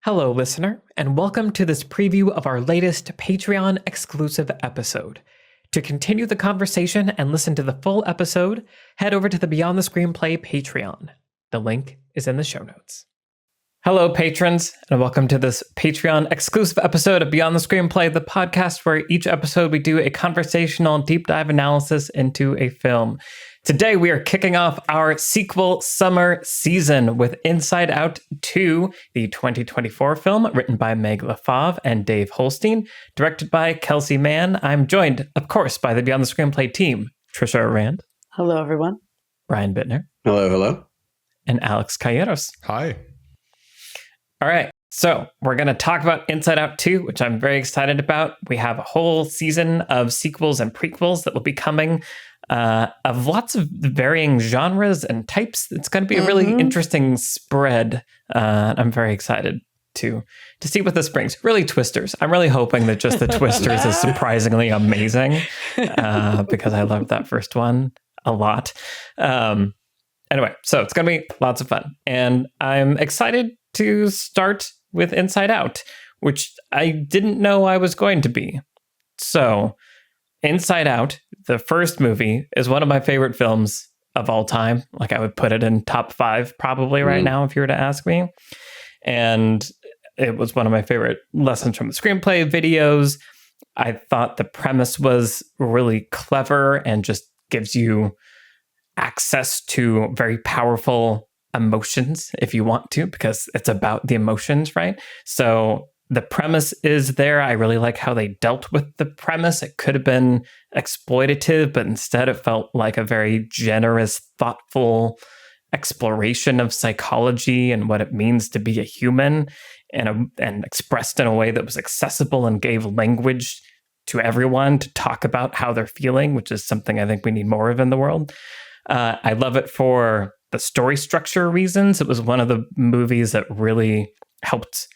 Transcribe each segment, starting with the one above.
Hello, listener, and welcome to this preview of our latest Patreon exclusive episode. To continue the conversation and listen to the full episode, head over to the Beyond the Screenplay Patreon. The link is in the show notes. Hello, patrons, and welcome to this Patreon exclusive episode of Beyond the Screenplay, the podcast where each episode we do a conversational deep dive analysis into a film. Today, we are kicking off our sequel summer season with Inside Out 2, the 2024 film written by Meg LaFave and Dave Holstein, directed by Kelsey Mann. I'm joined, of course, by the Beyond the Screenplay team, Trisha Rand. Hello, everyone. Brian Bittner. Hello. And Alex Calleros. Hi. All right. So we're going to talk about Inside Out 2, which I'm very excited about. We have a whole season of sequels and prequels that will be coming of lots of varying genres and types. It's going to be a really interesting spread. I'm very excited to see what this brings. Really twisters. I'm really hoping that just the twisters is surprisingly amazing because I loved that first one a lot. Anyway, so it's going to be lots of fun. And I'm excited to start with Inside Out, which I didn't know I was going to be. So Inside Out, the first movie, is one of my favorite films of all time. Like, I would put it in top 5 probably right now if you were to ask me. And it was one of my favorite lessons from the screenplay videos. I thought the premise was really clever and just gives you access to very powerful emotions if you want to, because it's about the emotions, right? So the premise is there. I really like how they dealt with the premise. It could have been exploitative, but instead it felt like a very generous, thoughtful exploration of psychology and what it means to be a human, and expressed in a way that was accessible and gave language to everyone to talk about how they're feeling, which is something I think we need more of in the world. I love it for the story structure reasons. It was one of the movies that really helped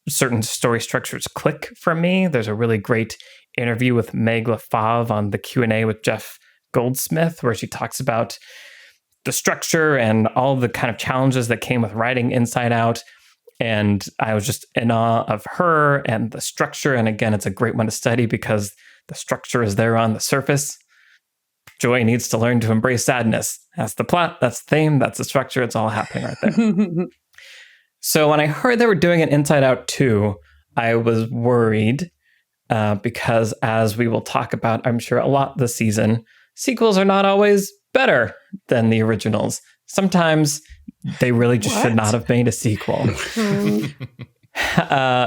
certain story structures click for me. There's a really great interview with Meg LaFave on the Q&A with Jeff Goldsmith, where she talks about the structure and all the kind of challenges that came with writing Inside Out. And I was just in awe of her and the structure. And again, it's a great one to study because the structure is there on the surface. Joy needs to learn to embrace sadness. That's the plot, that's the theme, that's the structure. It's all happening right there. So when I heard they were doing an Inside Out 2, I was worried because, as we will talk about, I'm sure, a lot this season, sequels are not always better than the originals. Sometimes they really just should not have made a sequel.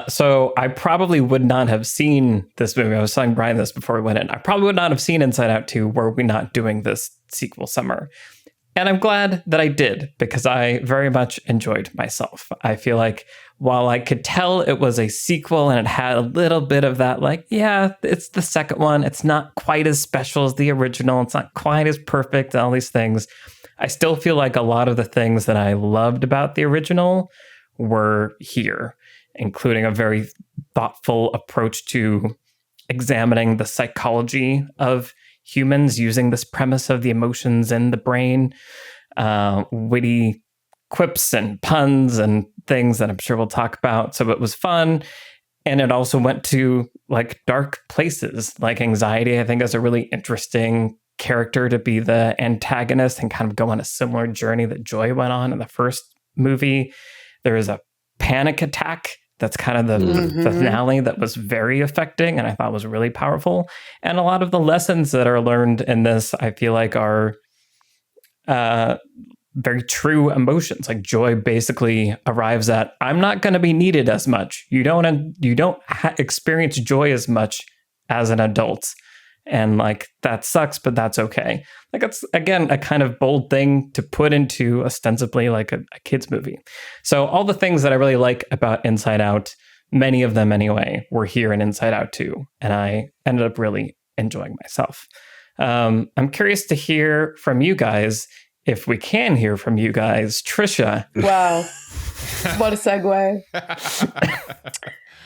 So I probably would not have seen this movie. I was telling Brian this before we went in. I probably would not have seen Inside Out 2 were we not doing this sequel summer. And I'm glad that I did, because I very much enjoyed myself. I feel like while I could tell it was a sequel and it had a little bit of that, like, yeah, it's the second one. It's not quite as special as the original. It's not quite as perfect, all these things. I still feel like a lot of the things that I loved about the original were here, including a very thoughtful approach to examining the psychology of humans using this premise of the emotions in the brain, witty quips and puns and things that I'm sure we'll talk about. So it was fun. And it also went to like dark places, like anxiety, I think, is a really interesting character to be the antagonist and kind of go on a similar journey that Joy went on in the first movie. There is a panic attack that's kind of the finale that was very affecting and I thought was really powerful. And a lot of the lessons that are learned in this, I feel like, are very true emotions. Like, Joy basically arrives at, I'm not going to be needed as much. You don't experience joy as much as an adult. And like, that sucks, but that's okay. Like, it's, again, a kind of bold thing to put into ostensibly like a kid's movie. So all the things that I really like about Inside Out, many of them anyway, were here in Inside Out 2. And I ended up really enjoying myself. I'm curious to hear from you guys, if we can hear from you guys. Trisha. Wow. What a segue.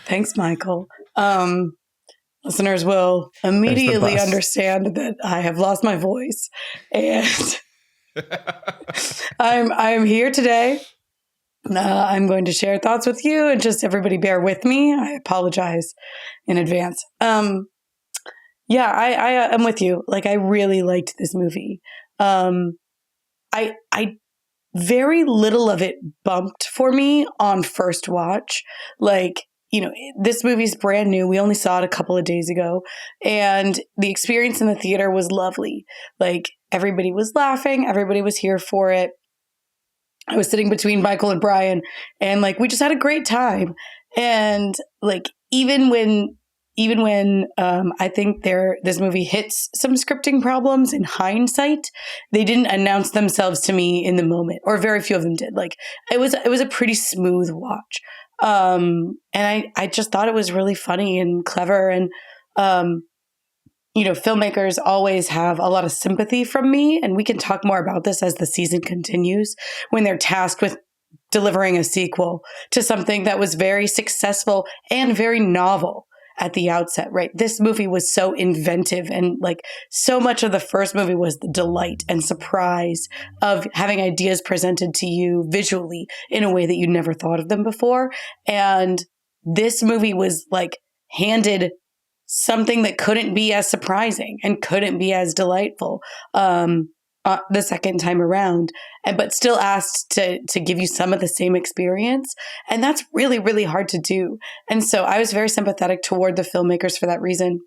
Thanks, Michael. Listeners will immediately understand that I have lost my voice, and I'm here today I'm going to share thoughts with you, and just everybody bear with me. I apologize in advance. Yeah, I am with you. Like, I really liked this movie. I very little of it bumped for me on first watch. Like, you know, this movie's brand new. We only saw it a couple of days ago, and the experience in the theater was lovely. Like, everybody was laughing, everybody was here for it. I was sitting between Michael and Brian, and like, we just had a great time. And like, even when I think this movie hits some scripting problems in hindsight, they didn't announce themselves to me in the moment, or very few of them did. Like, it was a pretty smooth watch. And I just thought it was really funny and clever. And, you know, filmmakers always have a lot of sympathy from me, and we can talk more about this as the season continues, when they're tasked with delivering a sequel to something that was very successful and very novel at the outset, right? This movie was so inventive, and like, so much of the first movie was the delight and surprise of having ideas presented to you visually in a way that you never thought of them before. And this movie was like handed something that couldn't be as surprising and couldn't be as delightful the second time around, but still asked to give you some of the same experience. And that's really, really hard to do. And so I was very sympathetic toward the filmmakers for that reason.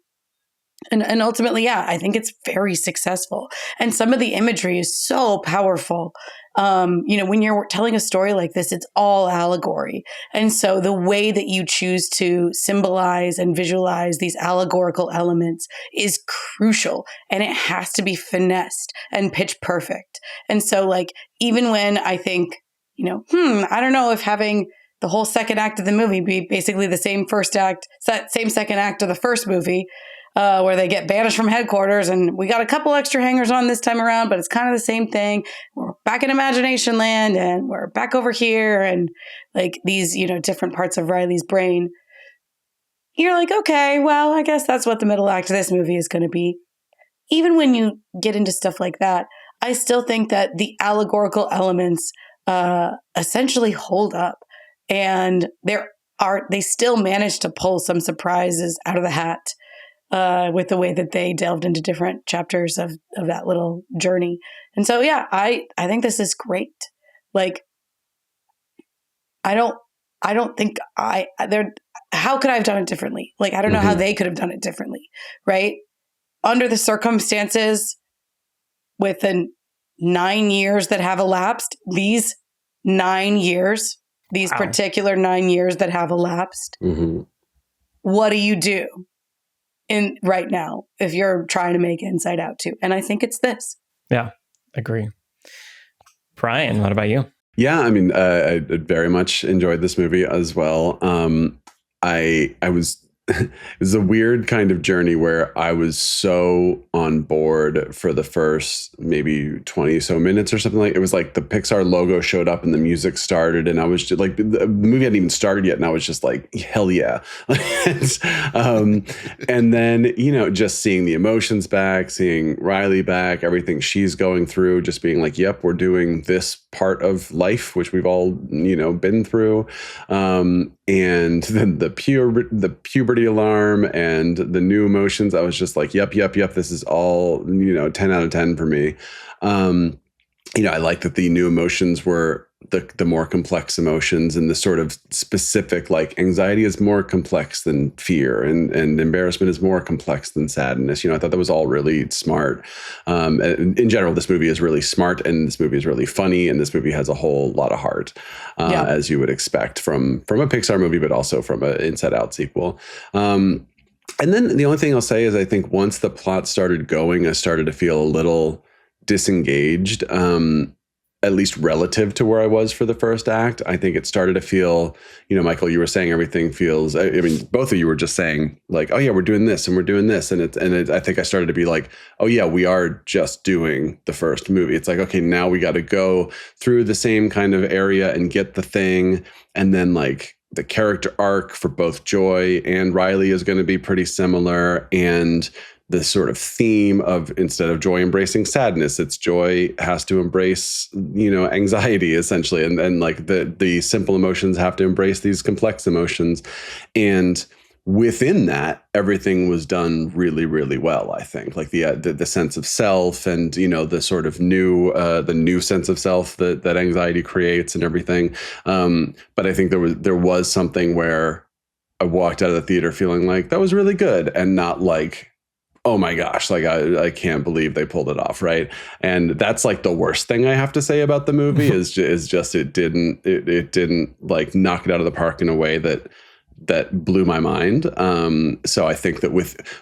And ultimately, yeah, I think it's very successful. And some of the imagery is so powerful. You know, when you're telling a story like this, it's all allegory. And so the way that you choose to symbolize and visualize these allegorical elements is crucial. And it has to be finessed and pitch perfect. And so, like, even when I think, you know, I don't know if having the whole second act of the movie be basically the same same second act of the first movie, where they get banished from headquarters, and we got a couple extra hangers on this time around, but it's kind of the same thing. We're back in Imagination Land, and we're back over here, and like these, you know, different parts of Riley's brain. You're like, okay, well, I guess that's what the middle act of this movie is going to be. Even when you get into stuff like that, I still think that the allegorical elements essentially hold up, and they still manage to pull some surprises out of the hat. With the way that they delved into different chapters of that little journey. And so, yeah, I think this is great. Like, I don't think how could I have done it differently? Like, I don't know how they could have done it differently, right? Under the circumstances, within 9 years that have elapsed, these 9 years, these particular 9 years that have elapsed, what do you do right now if you're trying to make Inside Out 2? And I think it's this. Yeah, agree. Brian, what about you? Yeah, I mean, I very much enjoyed this movie as well. I was it was a weird kind of journey where I was so on board for the first maybe 20 so minutes or something. Like, it was like the Pixar logo showed up and the music started, and I was just like, the movie hadn't even started yet, and I was just like, hell yeah. And then, you know, just seeing the emotions back, seeing Riley back, everything she's going through, just being like, yep, we're doing this part of life, which we've all, you know, been through. And then the puberty alarm and the new emotions, I was just like, yep, this is all, you know, 10 out of 10 for me. You know, I like that the new emotions were the more complex emotions, and the sort of specific, like, anxiety is more complex than fear, and embarrassment is more complex than sadness. You know, I thought that was all really smart. In general, this movie is really smart, and this movie is really funny, and this movie has a whole lot of heart, as you would expect from a Pixar movie, but also from an Inside Out sequel. And then the only thing I'll say is, I think once the plot started going, I started to feel a little disengaged, at least relative to where I was for the first act. I think it started to feel, you know, Michael, you were saying everything feels, I mean, both of you were just saying like, oh yeah, we're doing this and we're doing this. And I think I started to be like, oh yeah, we are just doing the first movie. It's like, okay, now we got to go through the same kind of area and get the thing. And then, like, the character arc for both Joy and Riley is going to be pretty similar. And the sort of theme of, instead of joy embracing sadness, it's joy has to embrace, anxiety essentially. And like the simple emotions have to embrace these complex emotions. And within that, everything was done really, really well, I think. Like the sense of self and, the sort of the new sense of self that anxiety creates and everything. But I think there was something where I walked out of the theater feeling like that was really good, and not like, oh my gosh, like I can't believe they pulled it off, right? And that's like the worst thing I have to say about the movie is just it didn't like knock it out of the park in a way that blew my mind. So I think that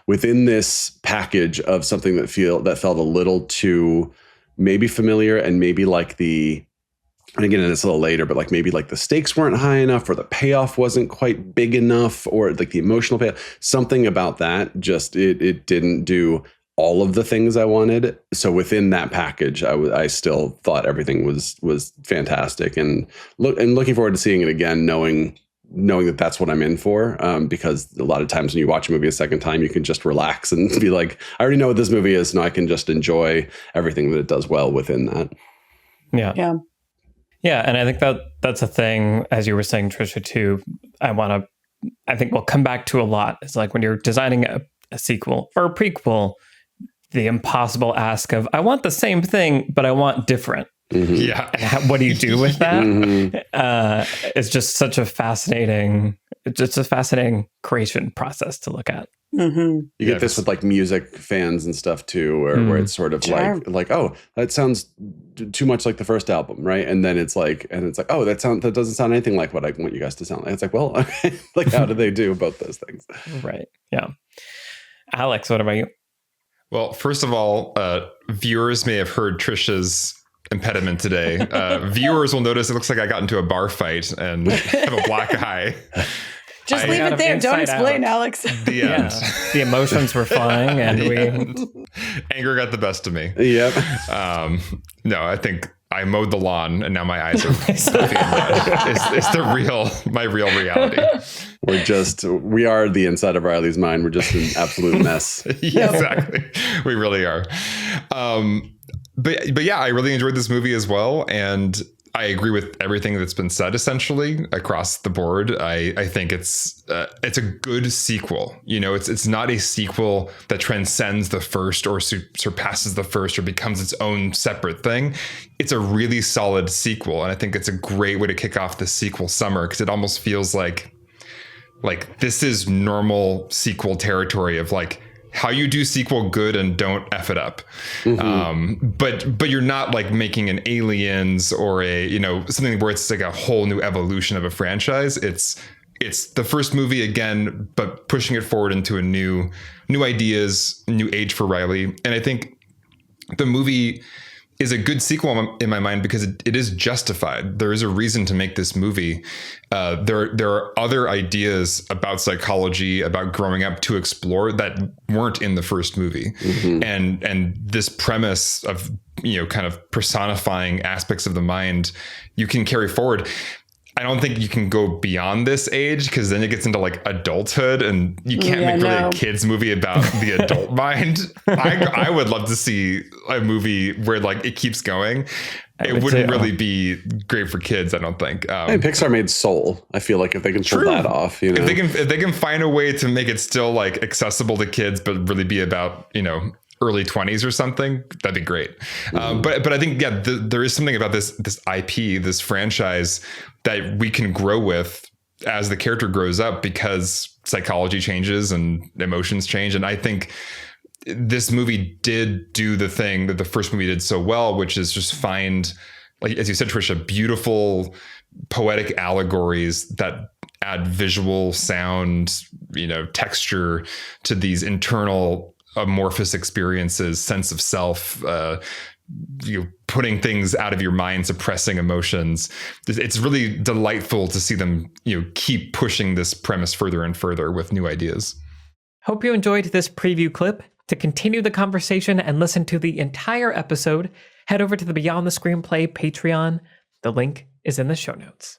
within this package of something that felt a little too maybe familiar, and maybe like and again, it's a little later, but like maybe like the stakes weren't high enough, or the payoff wasn't quite big enough, or like the emotional payoff, something about that just it didn't do all of the things I wanted. So within that package, I still thought everything was fantastic, and looking forward to seeing it again, knowing that that's what I'm in for. Because a lot of times when you watch a movie a second time, you can just relax and be like, I already know what this movie is, and I can just enjoy everything that it does well within that. Yeah. Yeah, and I think that's a thing, as you were saying, Trisha, too. I think we'll come back to a lot. It's like when you're designing a sequel or a prequel, the impossible ask of, I want the same thing, but I want different. Mm-hmm. Yeah. And what do you do with that? Mm-hmm. It's just such a fascinating creation process to look at. Mm-hmm. You get this with like music fans and stuff too, where it's sort of like, oh, that sounds too much like the first album, right? And then it's like, oh, that doesn't sound anything like what I want you guys to sound like. It's like, well, like how do they do both those things? Right. Yeah. Alex, what about you? Well, first of all, viewers may have heard Trisha's impediment today. Viewers will notice it looks like I got into a bar fight and have a black eye. Just leave it there. Don't explain, out. Alex. The end. The emotions were flying, and anger got the best of me. Yep. No, I think I mowed the lawn, and now my eyes are it's my real reality. We are the inside of Riley's mind. We're just an absolute mess. Yeah, exactly. We really are. But yeah, I really enjoyed this movie as well, and I agree with everything that's been said essentially across the board. I think it's a good sequel. It's not a sequel that transcends the first or surpasses the first or becomes its own separate thing. It's a really solid sequel, and I think it's a great way to kick off the sequel summer, because it almost feels like this is normal sequel territory of like how you do sequel good and don't F it up. Mm-hmm. But you're not like making an Aliens or a, something where it's like a whole new evolution of a franchise. It's the first movie again, but pushing it forward into a new ideas, new age for Riley. And I think the movie is a good sequel in my mind because it is justified. There is a reason to make this movie. There are other ideas about psychology, about growing up to explore that weren't in the first movie. Mm-hmm. And this premise of, kind of personifying aspects of the mind you can carry forward. I don't think you can go beyond this age, because then it gets into like adulthood, and you can't make really a kids movie about the adult mind. I would love to see a movie where like it keeps going. It wouldn't really be great for kids, I don't think. Pixar made Soul. I feel like if they can pull that off, if they can find a way to make it still like accessible to kids, but really be about early 20s or something, that'd be great. Mm-hmm. But I think there is something about this IP, this franchise, that we can grow with as the character grows up, because psychology changes and emotions change. And I think this movie did do the thing that the first movie did so well, which is just find, like as you said, Trisha, beautiful poetic allegories that add visual, sound, texture to these internal amorphous experiences, sense of self, putting things out of your mind, suppressing emotions. It's really delightful to see them, keep pushing this premise further and further with new ideas. Hope you enjoyed this preview clip. To continue the conversation and listen to the entire episode, head over to the Beyond the Screenplay Patreon. The link is in the show notes.